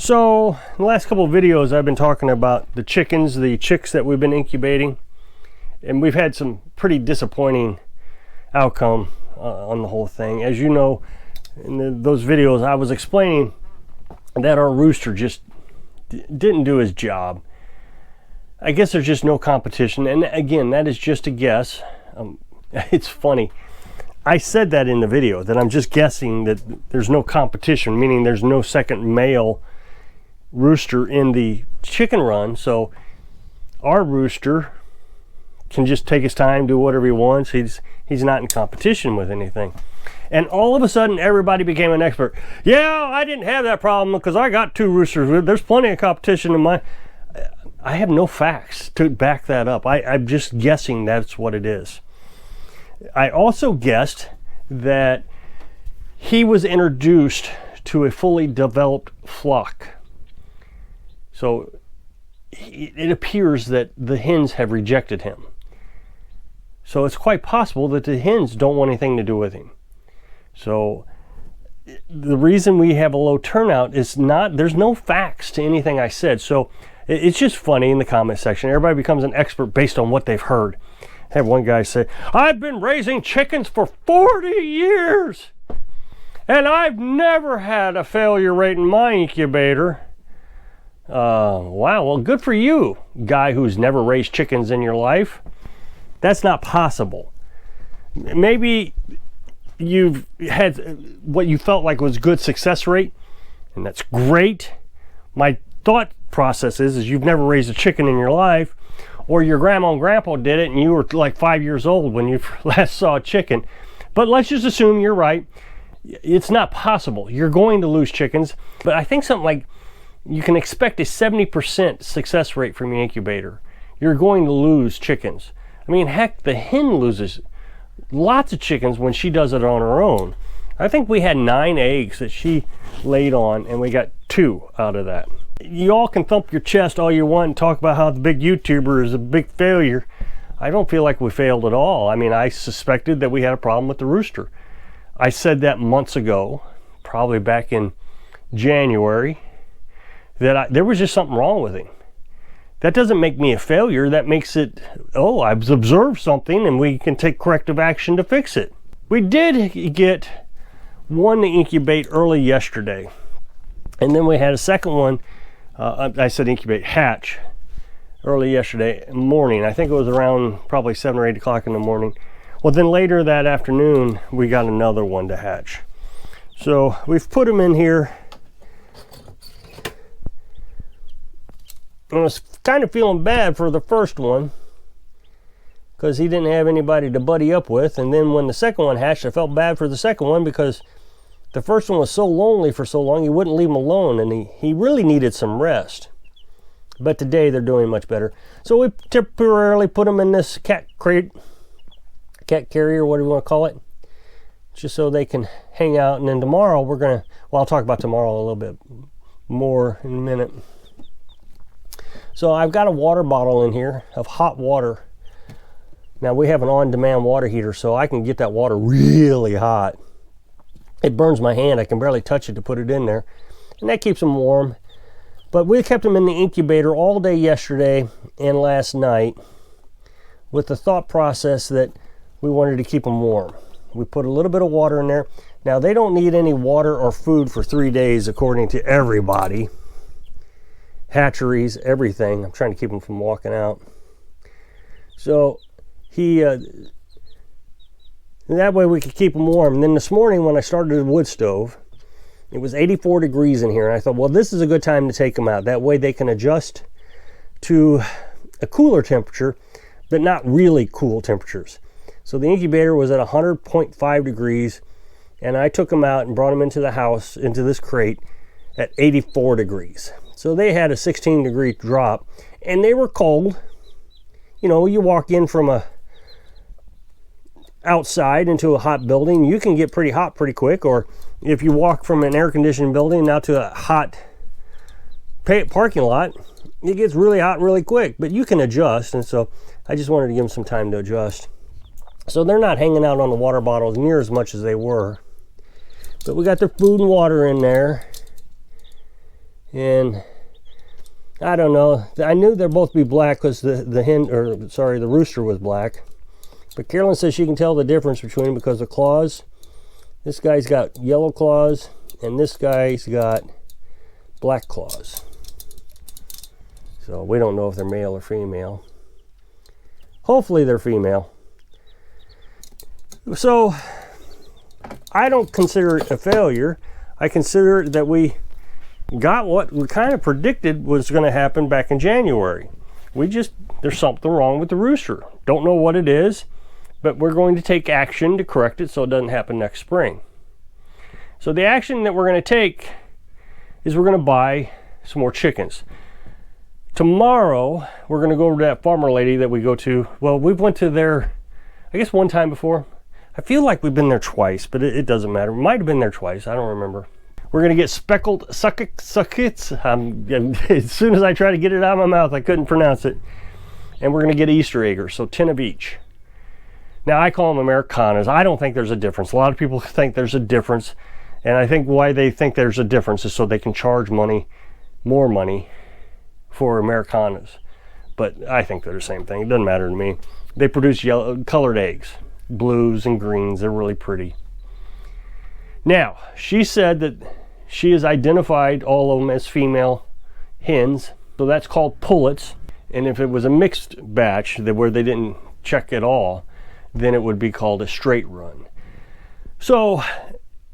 So in the last couple of videos I've been talking about the chickens, the chicks that we've been incubating, and we've had some pretty disappointing outcome on the whole thing. As you know, in those videos I was explaining that our rooster just didn't do his job. I guess there's just no competition, and again, that is just a guess. It's funny, I said that in the video, that I'm just guessing that there's no competition, meaning there's no second male rooster in the chicken run, so our rooster can just take his time, do whatever he wants. He's not in competition with anything. And all of a sudden everybody became an expert. Yeah, I didn't have that problem because I got 2 roosters. There's plenty of competition in my... I have no facts to back that up. I'm just guessing that's what it is. I also guessed that he was introduced to a fully developed flock. So it appears that the hens have rejected him. So it's quite possible that the hens don't want anything to do with him. So the reason we have a low turnout is there's no facts to anything I said. So it's just funny in the comment section. Everybody becomes an expert based on what they've heard. I had one guy say, I've been raising chickens for 40 years and I've never had a failure rate in my incubator. Wow, well, good for you, guy who's never raised chickens in your life. That's not possible. Maybe you've had what you felt like was good success rate, and that's great. My thought process is you've never raised a chicken in your life, or your grandma and grandpa did it and you were like 5 years old when you last saw a chicken. But let's just assume you're right. It's not possible. You're going to lose chickens, but I think something like you can expect a 70% success rate from your incubator. You're going to lose chickens. I mean, heck, the hen loses lots of chickens when she does it on her own. I think we had 9 eggs that she laid on and we got 2 out of that. You all can thump your chest all you want and talk about how the big YouTuber is a big failure. I don't feel like we failed at all. I mean, I suspected that we had a problem with the rooster. I said that months ago, probably back in January, that there was just something wrong with him. That doesn't make me a failure. That makes it, oh, I've observed something and we can take corrective action to fix it. We did get one to incubate early yesterday. And then we had a second one, I said incubate, hatch, early yesterday morning. I think it was around probably 7 or 8 o'clock in the morning. Well, then later that afternoon, we got another one to hatch. So we've put them in here. I was kind of feeling bad for the first one because he didn't have anybody to buddy up with. And then when the second one hatched, I felt bad for the second one because the first one was so lonely for so long, you wouldn't leave him alone, and he really needed some rest. But today they're doing much better. So we temporarily put them in this cat crate, cat carrier, what do you want to call it, just so they can hang out. And then tomorrow we're going to, well, I'll talk about tomorrow a little bit more in a minute. So I've got a water bottle in here of hot water. Now we have an on-demand water heater, so I can get that water really hot. It burns my hand. I can barely touch it to put it in there. And that keeps them warm. But we kept them in the incubator all day yesterday and last night with the thought process that we wanted to keep them warm. We put a little bit of water in there. Now they don't need any water or food for 3 days according to everybody. Hatcheries, everything. I'm trying to keep him from walking out. So that way we could keep them warm. And then this morning when I started the wood stove, it was 84 degrees in here. And I thought, well, this is a good time to take them out. That way they can adjust to a cooler temperature, but not really cool temperatures. So the incubator was at 100.5 degrees. And I took them out and brought them into the house, into this crate at 84 degrees. So they had a 16-degree drop, and they were cold. You know, you walk in from outside into a hot building, you can get pretty hot pretty quick. Or if you walk from an air-conditioned building out to a hot parking lot, it gets really hot really quick. But you can adjust, and so I just wanted to give them some time to adjust. So they're not hanging out on the water bottles near as much as they were. But we got their food and water in there. And I don't know. I knew they'd both be black because the rooster was black. But Carolyn says she can tell the difference between them because of claws. This guy's got yellow claws, and this guy's got black claws. So we don't know if they're male or female. Hopefully they're female. So I don't consider it a failure. I consider that we got what we kind of predicted was going to happen back in January. There's something wrong with the rooster. Don't know what it is, but we're going to take action to correct it so it doesn't happen next spring. So the action that we're going to take is we're going to buy some more chickens. Tomorrow, we're going to go over to that farmer lady that we go to. Well, we've went to there, I guess one time before. I feel like we've been there twice, but it doesn't matter. We might have been there twice. I don't remember. We're going to get speckled suckets. As soon as I try to get it out of my mouth, I couldn't pronounce it. And we're going to get Easter eggers, so 10 of each. Now, I call them Americanas. I don't think there's a difference. A lot of people think there's a difference. And I think why they think there's a difference is so they can charge more money for Americanas. But I think they're the same thing. It doesn't matter to me. They produce colored eggs, blues and greens. They're really pretty. Now, she said that she has identified all of them as female hens. So that's called pullets. And if it was a mixed batch where they didn't check at all, then it would be called a straight run. So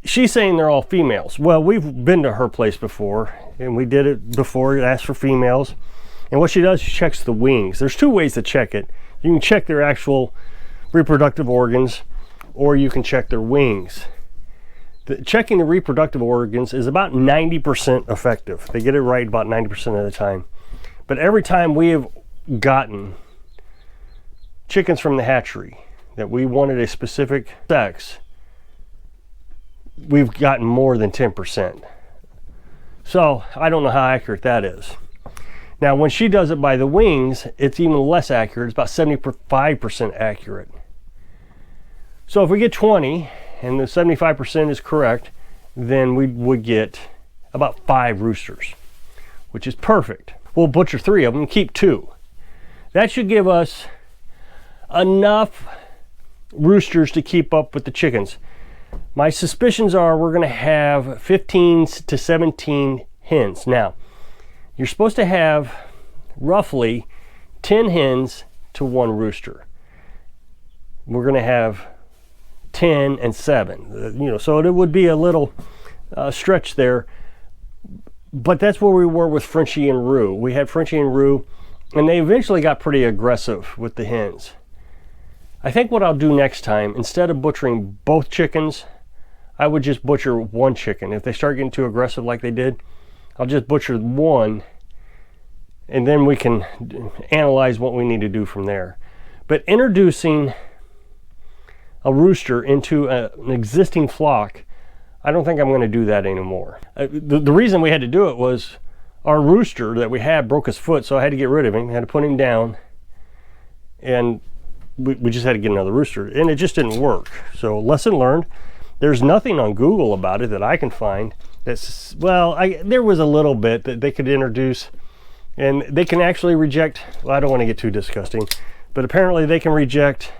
she's saying they're all females. Well, we've been to her place before, and we did it before. It asked for females. And what she does, she checks the wings. There's two ways to check it. You can check their actual reproductive organs, or you can check their wings. Checking the reproductive organs is about 90% effective. They get it right about 90% of the time. But every time we have gotten chickens from the hatchery that we wanted a specific sex, we've gotten more than 10%. So I don't know how accurate that is. Now, when she does it by the wings, it's even less accurate. It's about 75% accurate. So if we get 20 and the 75% is correct, then we would get about 5 roosters, which is perfect. We'll butcher 3 of them and keep 2. That should give us enough roosters to keep up with the chickens. My suspicions are we're going to have 15 to 17 hens. Now, you're supposed to have roughly 10 hens to 1 rooster. We're going to have 10 and 7. So it would be a little stretch there. But that's where we were with Frenchie and Rue. We had Frenchie and Rue, and they eventually got pretty aggressive with the hens. I think what I'll do next time, instead of butchering both chickens, I would just butcher 1 chicken. If they start getting too aggressive like they did, I'll just butcher 1, and then we can analyze what we need to do from there. But introducing a rooster into an existing flock, I don't think I'm going to do that anymore. The reason we had to do it was our rooster that we had broke his foot, so I had to get rid of him. I had to put him down, and we just had to get another rooster, and it just didn't work. So lesson learned. There's nothing on Google about it that I can find. That's, well, there was a little bit that they could introduce, and they can actually reject, well, I don't want to get too disgusting, but apparently they can reject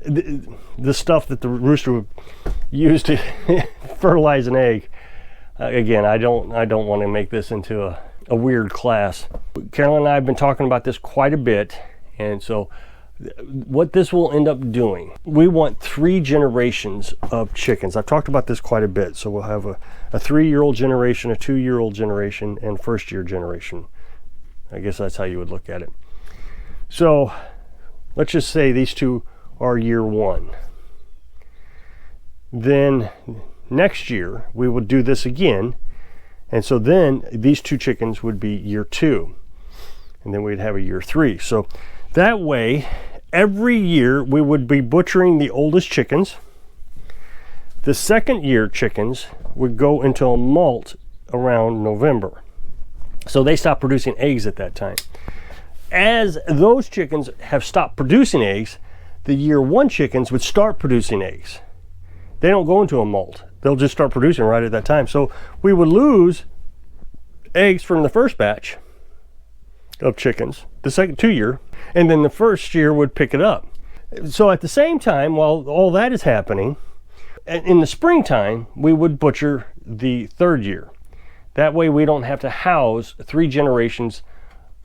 the stuff that the rooster would use to fertilize an egg. Again, I don't want to make this into a weird class. Carolyn and I have been talking about this quite a bit, and so what this will end up doing, we want 3 generations of chickens. I've talked about this quite a bit. So we'll have a 3-year-old generation, a 2-year-old generation, and first-year generation. I guess that's how you would look at it. So let's just say these 2 are year 1. Then next year we will do this again, and so then these 2 chickens would be year 2, and then we'd have a year 3. So that way every year we would be butchering the oldest chickens. The second year chickens would go into a molt around November, so they stop producing eggs at that time. As those chickens have stopped producing eggs, the year 1 chickens would start producing eggs. They don't go into a molt they'll just start producing right at that time. So we would lose eggs from the first batch of chickens, the second 2 year, and then the first year would pick it up. So at the same time, while all that is happening, in the springtime, we would butcher the third year. That way we don't have to house 3 generations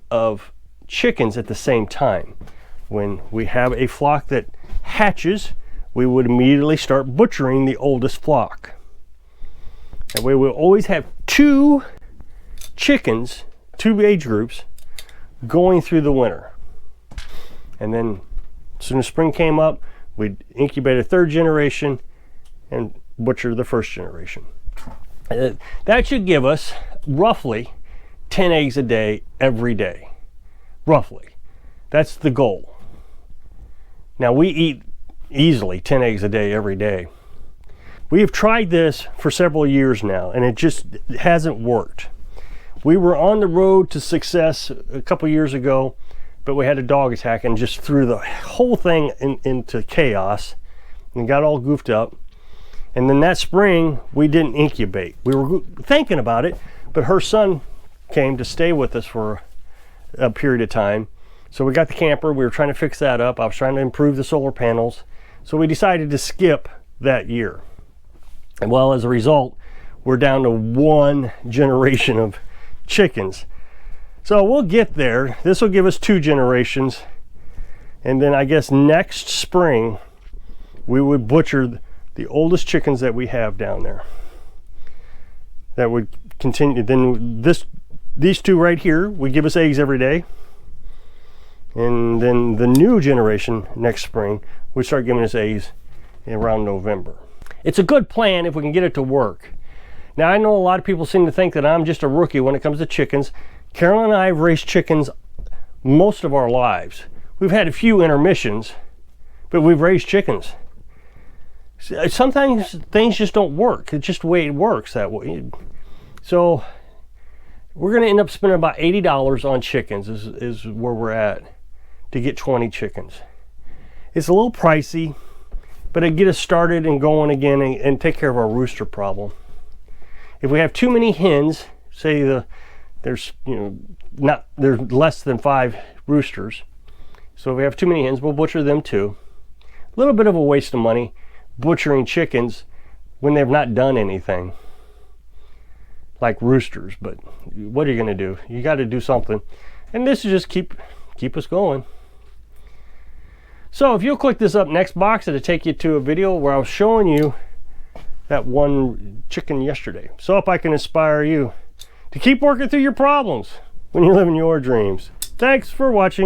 of chickens at the same time. When we have a flock that hatches, we would immediately start butchering the oldest flock. That way we'll always have 2 chickens, 2 age groups, going through the winter. And then as soon as spring came up, we'd incubate a 3rd generation and butcher the 1st generation. That should give us roughly 10 eggs a day every day. Roughly. That's the goal. Now we eat easily 10 eggs a day every day. We have tried this for several years now, and it just hasn't worked. We were on the road to success a couple years ago, but we had a dog attack and just threw the whole thing into chaos and got all goofed up. And then that spring, we didn't incubate. We were thinking about it, but her son came to stay with us for a period of time. So we got the camper, we were trying to fix that up. I was trying to improve the solar panels. So we decided to skip that year. And well, as a result, we're down to 1 generation of chickens. So we'll get there. This will give us 2 generations. And then I guess next spring, we would butcher the oldest chickens that we have down there. That would continue. Then these 2 right here would give us eggs every day. And then the new generation next spring would start giving us eggs around November. It's a good plan if we can get it to work. Now I know a lot of people seem to think that I'm just a rookie when it comes to chickens. Carolyn and I have raised chickens most of our lives. We've had a few intermissions, but we've raised chickens. Sometimes things just don't work. It's just the way it works that way. So we're going to end up spending about $80 on chickens is where we're at to get 20 chickens. It's a little pricey, but it'll get us started and going again and take care of our rooster problem. If we have too many hens, say there's less than 5 roosters, so if we have too many hens, we'll butcher them too. A little bit of a waste of money butchering chickens when they've not done anything like roosters, but what are you going to do? You got to do something, and this is just keep us going. So if you'll click this up next box, it'll take you to a video where I was showing you that 1 chicken yesterday. So if I can inspire you to keep working through your problems when you're living your dreams. Thanks for watching.